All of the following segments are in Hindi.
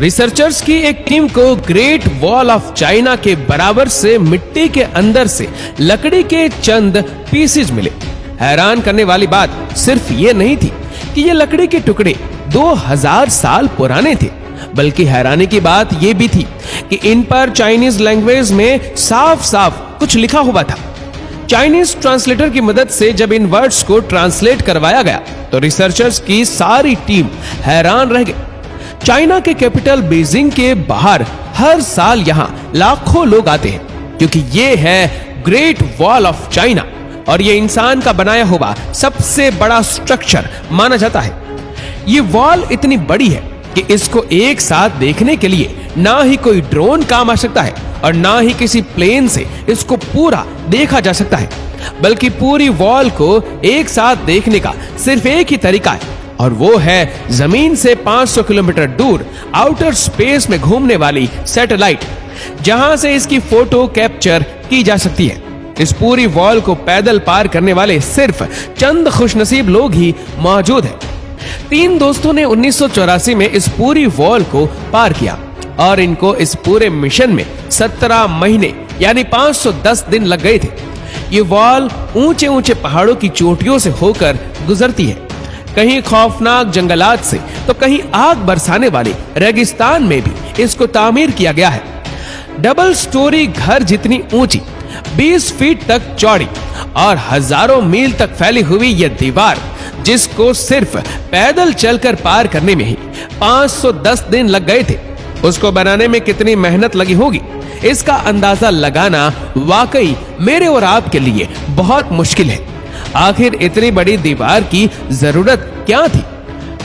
रिसर्चर्स की एक टीम को ग्रेट वॉल ऑफ चाइना के बराबर से मिट्टी के अंदर से लकड़ी के चंद पीसेज मिले। हैरान करने वाली बात सिर्फ ये नहीं थी कि ये लकड़ी के टुकड़े 2000 साल पुराने थे, बल्कि हैरानी की बात यह भी थी कि इन पर चाइनीज लैंग्वेज में साफ साफ कुछ लिखा हुआ था। चाइनीज ट्रांसलेटर की मदद से जब इन वर्ड्स को ट्रांसलेट करवाया गया तो रिसर्चर्स की सारी टीम हैरान रह गई। चाइना के कैपिटल बीजिंग के बाहर हर साल यहाँ लाखों लोग आते हैं, क्योंकि ये है ग्रेट वॉल ऑफ चाइना और ये इंसान का बनाया हुआ सबसे बड़ा स्ट्रक्चर माना जाता है। ये वॉल इतनी बड़ी है कि इसको एक साथ देखने के लिए ना ही कोई ड्रोन काम आ सकता है और ना ही किसी प्लेन से इसको पूरा देखा जा सकता है, बल्कि पूरी वॉल को एक साथ देखने का सिर्फ एक ही तरीका है और वो है जमीन से 500 किलोमीटर दूर आउटर स्पेस में घूमने वाली सैटेलाइट, जहां से इसकी फोटो कैप्चर की जा सकती है। इस पूरी वॉल को पैदल पार करने वाले सिर्फ चंद खुशनसीब लोग ही मौजूद हैं। 3 दोस्तों ने 1984 में इस पूरी वॉल को पार किया और इनको इस पूरे मिशन में 17 महीने यानी 510 दिन लग गए थे। ये वॉल ऊंचे ऊंचे पहाड़ों की चोटियों से होकर गुजरती है, कहीं खौफनाक जंगलात से तो कहीं आग बरसाने वाले रेगिस्तान में भी इसको तामीर किया गया है। डबल स्टोरी घर जितनी ऊंची, 20 फीट तक चौड़ी और हजारों मील तक फैली हुई यह दीवार, जिसको सिर्फ पैदल चलकर पार करने में ही 510 दिन लग गए थे, उसको बनाने में कितनी मेहनत लगी होगी इसका अंदाजा लगाना वाकई मेरे और आपके लिए बहुत मुश्किल है। आखिर इतनी बड़ी दीवार की जरूरत क्या थी?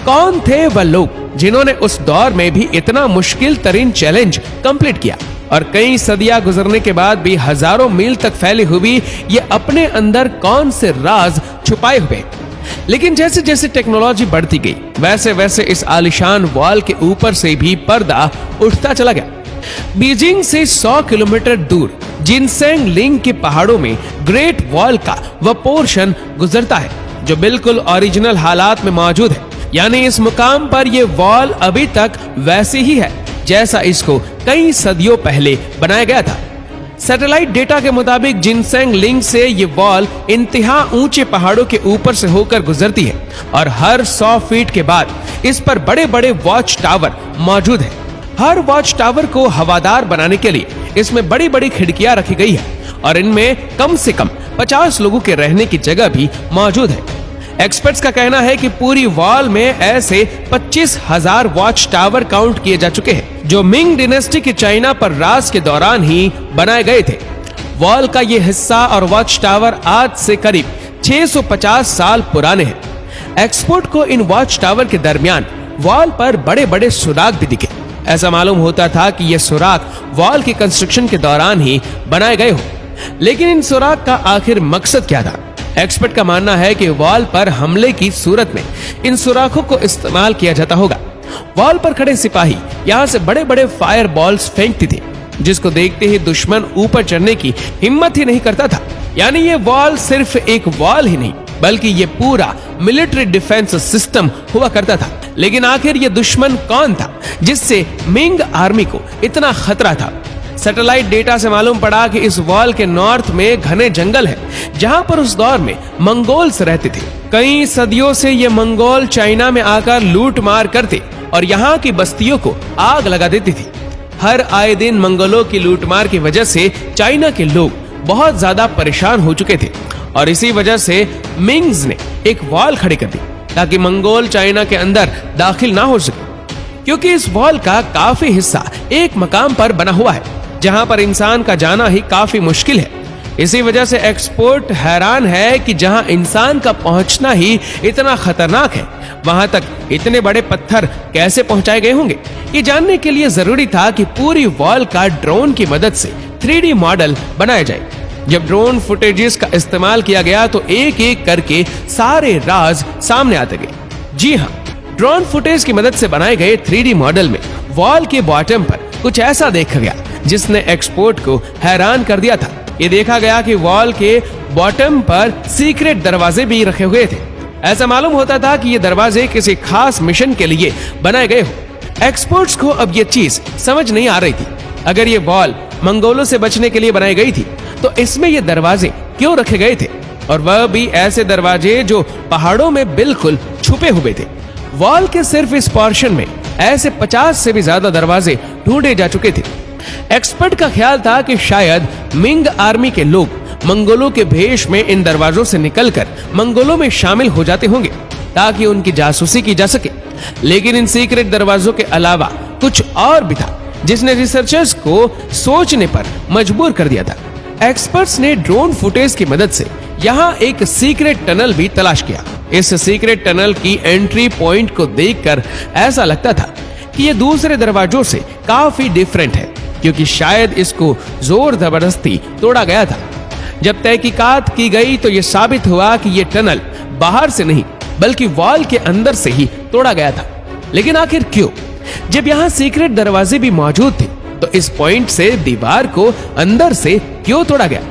कौन थे वह लोग जिन्होंने उस दौर में भी इतना मुश्किल तरीन चैलेंज कंप्लीट किया और कई सदियां गुजरने के बाद भी हजारों मील तक फैली हुई ये अपने अंदर कौन से राज छुपाए हुए? लेकिन जैसे जैसे टेक्नोलॉजी बढ़ती गई वैसे वैसे इस आलिशान वॉल के ऊपर से भी पर्दा उठता चला गया। बीजिंग से 100 किलोमीटर दूर जिनसेंग लिंग के पहाड़ों में ग्रेट वॉल का वह पोर्शन गुजरता है जो बिल्कुल ओरिजिनल हालात में मौजूद है, यानी इस मुकाम पर यह वॉल अभी तक वैसे ही है जैसा इसको कई सदियों पहले बनाया गया था। सैटेलाइट डेटा के मुताबिक जिनसेंग लिंग से ये वॉल इंतहा ऊंचे पहाड़ों के ऊपर से होकर गुजरती है और हर 100 फीट के बाद इस पर बड़े बड़े वॉच टावर मौजूद है। हर वॉच टावर को हवादार बनाने के लिए इसमें बड़ी बड़ी खिड़कियां रखी गई है और इनमें कम से कम 50 लोगों के रहने की जगह भी मौजूद है। एक्सपर्ट्स का कहना है कि पूरी वॉल में ऐसे 25,000 वॉच टावर काउंट किए जा चुके हैं जो मिंग डिनेस्टी की चाइना पर राज के दौरान ही बनाए गए थे। वॉल का ये हिस्सा और वॉच टावर आज से करीब 650 साल पुराने हैं। एक्सपर्ट को इन वॉच टावर के दरमियान वॉल पर बड़े बड़े सुराग भी दिखे। ऐसा मालूम होता था कि ये सुराग वॉल के कंस्ट्रक्शन के दौरान ही बनाए गए हो, लेकिन इन सुराग का आखिर मकसद क्या था? एक्सपर्ट का मानना है कि वॉल पर हमले की सूरत में इन सुराखों को इस्तेमाल किया जाता होगा। वॉल पर खड़े सिपाही यहाँ से बड़े बड़े फायर बॉल्स फेंकते थे, जिसको देखते ही दुश्मन ऊपर चढ़ने की हिम्मत ही नहीं करता था। यानी ये वॉल सिर्फ एक वॉल ही नहीं बल्कि ये पूरा मिलिट्री डिफेंस सिस्टम हुआ करता था। लेकिन आखिर ये दुश्मन कौन था जिससे मिंग आर्मी को इतना खतरा था? सैटेलाइट डेटा से मालूम पड़ा कि इस वॉल के नॉर्थ में घने जंगल है, जहां पर उस दौर में मंगोल्स रहते थे। कई सदियों से ये मंगोल चाइना में आकर लूट मार करते और यहाँ की बस्तियों को आग लगा देती थी। हर आए दिन मंगोलों की लूटमार की वजह से चाइना के लोग बहुत ज्यादा परेशान हो चुके थे और इसी वजह से मिंग्स ने एक वॉल खड़ी कर दी ताकि मंगोल चाइना के अंदर दाखिल ना हो सके, क्योंकि इस वॉल का काफी हिस्सा एक मकाम पर बना हुआ है जहां पर इंसान का जाना ही काफी मुश्किल है। इसी वजह से एक्सपर्ट हैरान है कि जहां इंसान का पहुंचना ही इतना खतरनाक है, वहां तक इतने बड़े पत्थर कैसे पहुंचाए गए होंगे। ये जानने के लिए जरूरी था कि पूरी वॉल का ड्रोन की मदद से 3D मॉडल बनाया जाए। जब ड्रोन फुटेजेस का इस्तेमाल किया गया तो एक एक करके सारे राज सामने आते गए। जी हाँ, ड्रोन फुटेज की मदद से बनाए गए 3D मॉडल में वॉल के बॉटम पर कुछ ऐसा देखा गया जिसने एक्सपर्ट को हैरान कर दिया था। ये देखा गया कि वॉल के बॉटम पर सीक्रेट दरवाजे भी रखे हुए थे। ऐसा मालूम होता था कि ये दरवाजे किसी खास मिशन के लिए बनाए गए हो। एक्सपर्ट्स को अब ये चीज समझ नहीं आ रही थी। अगर ये वॉल मंगोलों से बचने के लिए बनाई गई थी तो इसमें ये दरवाजे क्यों रखे गए थे, और वह भी ऐसे दरवाजे जो पहाड़ों में बिल्कुल छुपे हुए थे। वॉल के सिर्फ इस पोर्शन में ऐसे 50 से भी ज्यादा दरवाजे ढूंढे जा चुके थे। एक्सपर्ट का ख्याल था कि शायद मिंग आर्मी के लोग मंगोलों के भेष में इन दरवाजों से निकलकर मंगोलों में शामिल हो जाते होंगे ताकि उनकी जासूसी की जा सके। लेकिन इन सीक्रेट दरवाजों के अलावा कुछ और भी था जिसने रिसर्चर्स को सोचने पर मजबूर कर दिया था। एक्सपर्ट्स ने ड्रोन फुटेज की मदद से यहाँ एक सीक्रेट टनल भी तलाश किया। इस सीक्रेट टनल की एंट्री पॉइंट को देखकर ऐसा लगता था कि ये दूसरे दरवाजों से काफी डिफरेंट है, क्योंकि शायद इसको जोर जबरदस्ती तोड़ा गया था। जब तहकीकात की गई तो यह साबित हुआ कि यह टनल बाहर से नहीं बल्कि वॉल के अंदर से ही तोड़ा गया था। लेकिन आखिर क्यों? जब यहाँ सीक्रेट दरवाजे भी मौजूद थे तो इस पॉइंट से दीवार को अंदर से क्यों तोड़ा गया?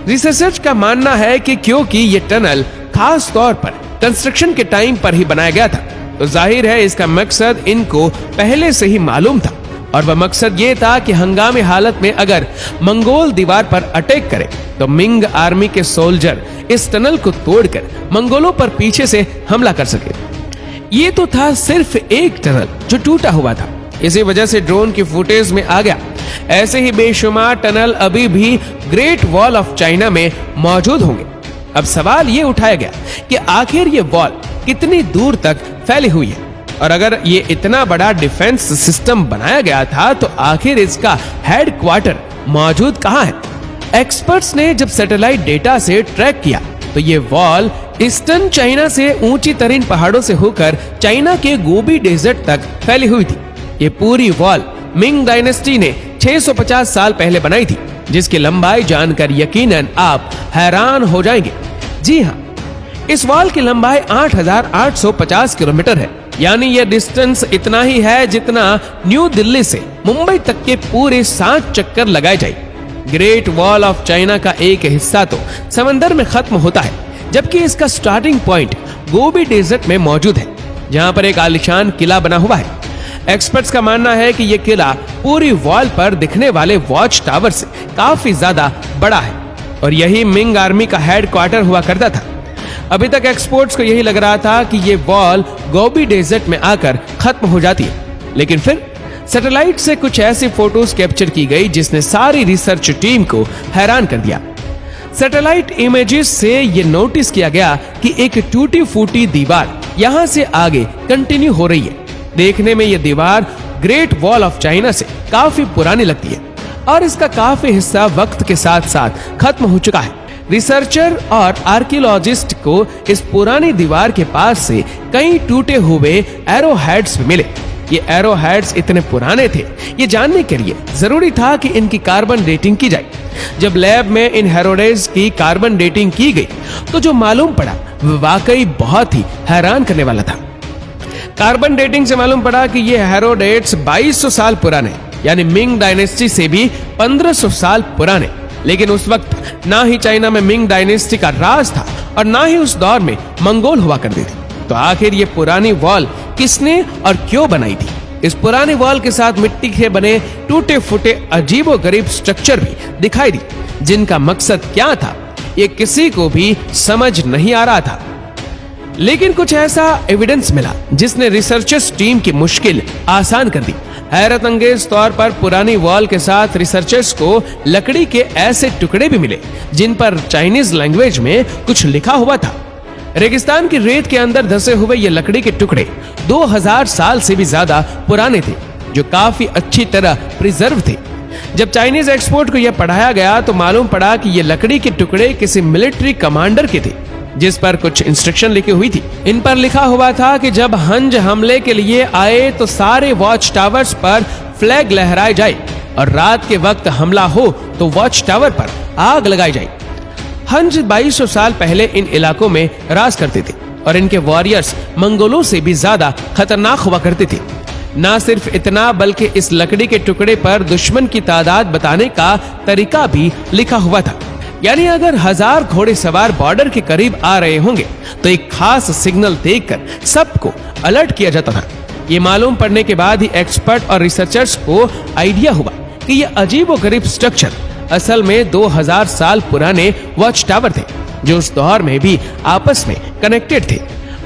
रिसर्चर्स का मानना है कि क्योंकि ये टनल खास तौर पर कंस्ट्रक्शन के टाइम पर ही बनाया गया था, तो जाहिर है इसका मकसद इनको पहले से ही मालूम था, और वह मकसद ये था कि हंगामी हालत में अगर मंगोल दीवार पर अटैक करे तो मिंग आर्मी के सोल्जर इस टनल को तोड़कर मंगोलों पर पीछे से हमला कर सके। ये तो था सिर्फ एक टनल जो टूटा हुआ था, इसी वजह से ड्रोन की फुटेज में आ गया। ऐसे ही बेशुमार टनल अभी भी ग्रेट वॉल ऑफ चाइना में मौजूद होंगे। अब सवाल ये उठाया गया कि आखिर ये वॉल कितनी दूर तक फैली हुई है, और अगर ये इतना बड़ा डिफेंस सिस्टम बनाया गया था तो आखिर इसका हेडक्वार्टर मौजूद कहाँ है? एक्सपर्ट्स ने जब सैटेलाइट डेटा से ट्रैक किया तो ये वॉल ईस्टर्न चाइना से ऊंची तरीन पहाड़ों से होकर चाइना के गोबी डेजर्ट तक फैली हुई थी। ये पूरी वॉल मिंग डायनेस्टी ने 650 साल पहले बनाई थी, जिसकी लंबाई जानकर यकीनन आप हैरान हो जाएंगे। जी हाँ, इस वॉल की लंबाई 8,850 किलोमीटर है, यानी यह डिस्टेंस इतना ही है जितना न्यू दिल्ली से मुंबई तक के पूरे 7 चक्कर लगाए जाए। ग्रेट वॉल ऑफ चाइना का एक हिस्सा तो समंदर में खत्म होता है, जबकि इसका स्टार्टिंग पॉइंट गोबी डेजर्ट में मौजूद है, जहां पर एक आलीशान किला बना हुआ है। एक्सपर्ट्स का मानना है कि यह किला पूरी वॉल पर दिखने वाले वॉच टावर से काफी ज्यादा बड़ा है, और यही मिंग आर्मी का हेडक्वार्टर हुआ करता था। अभी तक एक्सपर्ट्स को यही लग रहा था कि ये वॉल गोबी डेजर्ट में आकर खत्म हो जाती है, लेकिन फिर सैटेलाइट से कुछ ऐसी फोटोज कैप्चर की गई जिसने सारी रिसर्च टीम को हैरान कर दिया। सैटेलाइट इमेजेस से ये नोटिस किया गया कि एक टूटी फूटी दीवार यहाँ से आगे कंटिन्यू हो रही है। देखने में यह दीवार ग्रेट वॉल ऑफ चाइना से काफी पुरानी लगती है, और इसका काफी हिस्सा वक्त के साथ साथ खत्म हो चुका है। रिसर्चर और आर्कियोलॉजिस्ट को इस पुरानी दीवार के पास से कई टूटे हुए एरो हेड्स मिले। ये एरो हेड्स इतने पुराने थे, ये जानने के लिए जरूरी था कि इनकी कार्बन डेटिंग की जाए। जब लैब में इन हेरोडेज की कार्बन डेटिंग की गई तो जो मालूम पड़ा वह वाकई बहुत ही हैरान करने वाला था। कार्बन डेटिंग से मालूम पड़ा कि ये हेरोडेट्स 2200 साल पुराने, यानी मिंग डायनेस्टी से भी 1500 साल पुराने। लेकिन उस वक्त ना ही चाइना में मिंग डायनेस्टी का राज था और ना ही उस दौर में मंगोल हुआ करते थे। तो आखिर ये पुरानी वॉल किसने और क्यों बनाई थी? इस पुरानी वॉल के साथ मिट्टी के बने टूटे फूटे अजीबोगरीब स्ट्रक्चर भी दिखाई दी, जिनका मकसद क्या था ये किसी को भी समझ नहीं आ रहा था। लेकिन कुछ ऐसा एविडेंस मिला जिसने रिसर्चर्स टीम की मुश्किल आसान कर दी। हैरत अंगेज तौर पर पुरानी वॉल के साथ रिसर्चर्स को लकड़ी के ऐसे टुकड़े भी मिले जिन पर चाइनीज लैंग्वेज में कुछ लिखा हुआ था। रेगिस्तान की रेत के अंदर धंसे हुए ये लकड़ी के टुकड़े 2000 साल से भी ज्यादा पुराने थे, जो काफी अच्छी तरह प्रिजर्व थे। जब चाइनीज एक्सपोर्ट को यह पढ़ाया गया तो मालूम पड़ा कि ये लकड़ी के टुकड़े किसी मिलिट्री कमांडर के थे, जिस पर कुछ इंस्ट्रक्शन लिखी हुई थी। इन पर लिखा हुआ था कि जब हंज हमले के लिए आए तो सारे वॉच टावर्स पर फ्लैग लहराए जाए, और रात के वक्त हमला हो तो वॉच टावर पर आग लगाई जाए। हंज 2200 साल पहले इन इलाकों में राज करते थे, और इनके वॉरियर्स मंगोलों से भी ज्यादा खतरनाक हुआ करते थे। ना सिर्फ इतना, बल्कि इस लकड़ी के टुकड़े पर दुश्मन की तादाद बताने का तरीका भी लिखा हुआ था। यानी अगर 1000 घोड़े सवार बॉर्डर के करीब आ रहे होंगे तो एक खास सिग्नल देकर सबको अलर्ट किया जाता था। ये मालूम पड़ने के बाद ही एक्सपर्ट और रिसर्चर्स को आइडिया हुआ कि ये अजीबोगरीब स्ट्रक्चर असल में 2000 साल पुराने वॉच टावर थे, जो उस दौर में भी आपस में कनेक्टेड थे।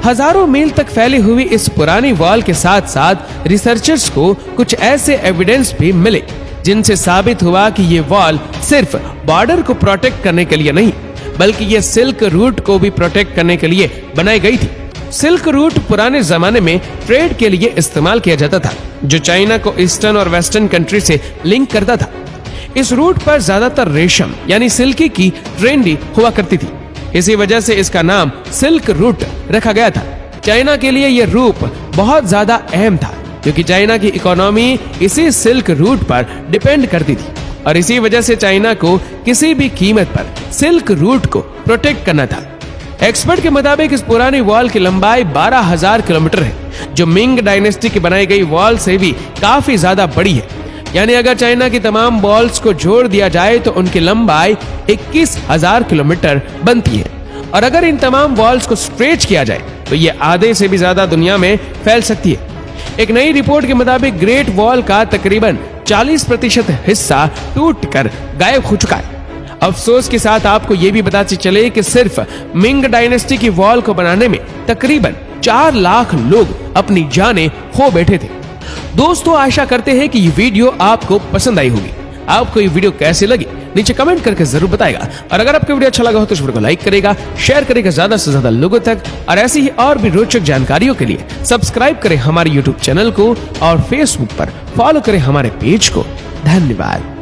हजारों मील तक फैली हुई इस पुरानी वॉल के साथ साथ रिसर्चर्स को कुछ ऐसे एविडेंस भी मिले जिनसे साबित हुआ कि ये वॉल सिर्फ बॉर्डर को प्रोटेक्ट करने के लिए नहीं, बल्कि ये सिल्क रूट को भी प्रोटेक्ट करने के लिए बनाई गई थी। सिल्क रूट पुराने जमाने में ट्रेड के लिए इस्तेमाल किया जाता था, जो चाइना को ईस्टर्न और वेस्टर्न कंट्री से लिंक करता था। इस रूट पर ज्यादातर रेशम यानी सिल्की की ट्रेंडी हुआ करती थी। इसी वजह से इसका नाम सिल्क रूट रखा गया था। चाइना के लिए यह रूट बहुत ज्यादा अहम था, क्योंकि चाइना की इकोनॉमी इसी सिल्क रूट पर डिपेंड करती थी और इसी वजह से चाइना को किसी भी कीमत पर सिल्क रूट को प्रोटेक्ट करना था। एक्सपर्ट के मुताबिक इस पुरानी वॉल की लंबाई 12,000 किलोमीटर है, जो मिंग डायनेस्टी की बनाई गई वॉल से भी काफी ज्यादा बड़ी है। यानी अगर चाइना की तमाम वॉल्स को जोड़ दिया जाए तो उनकी लंबाई 21,000 किलोमीटर बनती है, और अगर इन तमाम वॉल्स को स्ट्रेच किया जाए तो ये आधे से भी ज्यादा दुनिया में फैल सकती है। एक नई रिपोर्ट के मुताबिक ग्रेट वॉल का तकरीबन 40% हिस्सा टूटकर गायब हो चुका है। अफसोस के साथ आपको यह भी बताते चले कि सिर्फ मिंग डायनेस्टी की वॉल को बनाने में तकरीबन 4 लाख लोग अपनी जानें खो बैठे थे। दोस्तों, आशा करते हैं कि ये वीडियो आपको पसंद आई होगी। आपको ये वीडियो कैसी लगी नीचे कमेंट करके जरूर बताएगा, और अगर आपको वीडियो अच्छा लगा हो तो इस वीडियो को लाइक करेगा, शेयर करेगा ज्यादा से ज्यादा लोगों तक, और ऐसी ही और भी रोचक जानकारियों के लिए सब्सक्राइब करें हमारे यूट्यूब चैनल को और फेसबुक पर फॉलो करें हमारे पेज को। धन्यवाद।